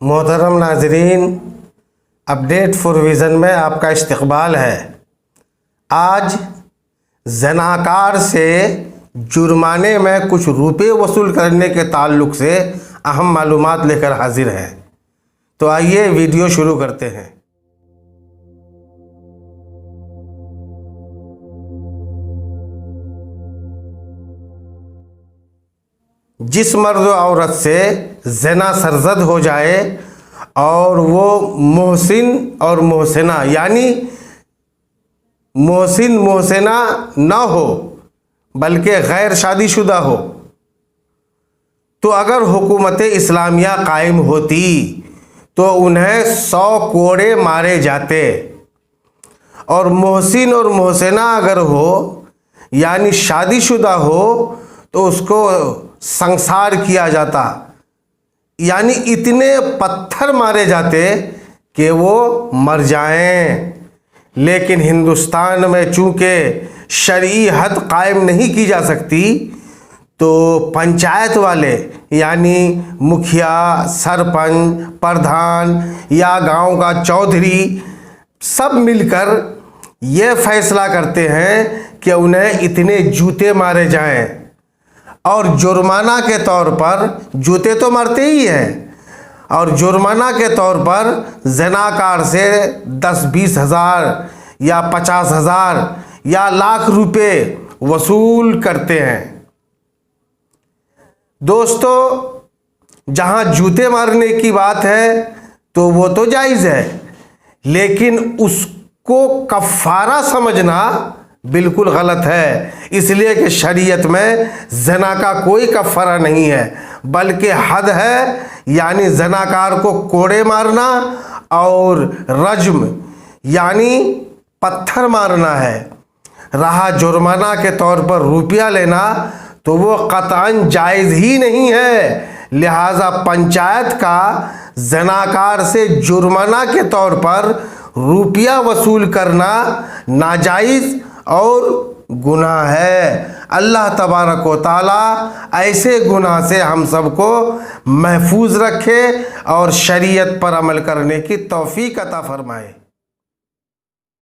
मोहतरम नाजरीन, update for vision में आपका इस्तकबाल है। आज ज़नाकार से जुर्माने में कुछ रुपए वसूल करने के ताल्लुक़ से अहम मालूमात लेकर हाजिर हैं। तो आइए वीडियो शुरू करते हैं। जिस मर्द औरत से ज़ना सरज़द हो जाए और वो मोहसिन और मोहसिना यानी मोहसिन मोहसिना ना हो बल्कि गैर शादीशुदा हो, तो अगर हुकूमत इस्लामिया कायम होती तो उन्हें 100 कोड़े मारे जाते। और मोहसिन और मोहसिना अगर हो यानी शादीशुदा हो तो उसको संसार किया जाता, यानी इतने पत्थर मारे जाते कि वो मर जाएं। लेकिन हिंदुस्तान में चूँकि शरई हद कायम नहीं की जा सकती, तो पंचायत वाले यानी मुखिया, सरपंच, प्रधान या गांव का चौधरी सब मिलकर ये फैसला करते हैं कि उन्हें इतने जूते मारे जाएं। और जुर्माना के तौर पर जूते तो मरते ही हैं, और जुर्माना के तौर पर ज़नाकार से 10-20 हज़ार या 50 हज़ार या लाख रुपए वसूल करते हैं। दोस्तों, जहां जूते मारने की बात है तो वो तो जायज़ है, लेकिन उसको कफ़ारा समझना बिल्कुल गलत है। इसलिए कि शरीयत में ज़ना का कोई कफ़ारा नहीं है, बल्कि हद है, यानी ज़नाकार को कोड़े मारना और रज्म यानी पत्थर मारना है। रहा जुर्माना के तौर पर रुपया लेना, तो वो कतअन जायज़ ही नहीं है। लिहाजा पंचायत का ज़नाकार से जुर्माना के तौर पर रुपया वसूल करना नाजायज़ और गुनाह है। अल्लाह तबारक व तआला ऐसे गुनाह से हम सबको महफूज रखे और शरीयत पर अमल करने की तौफीक अता फरमाए।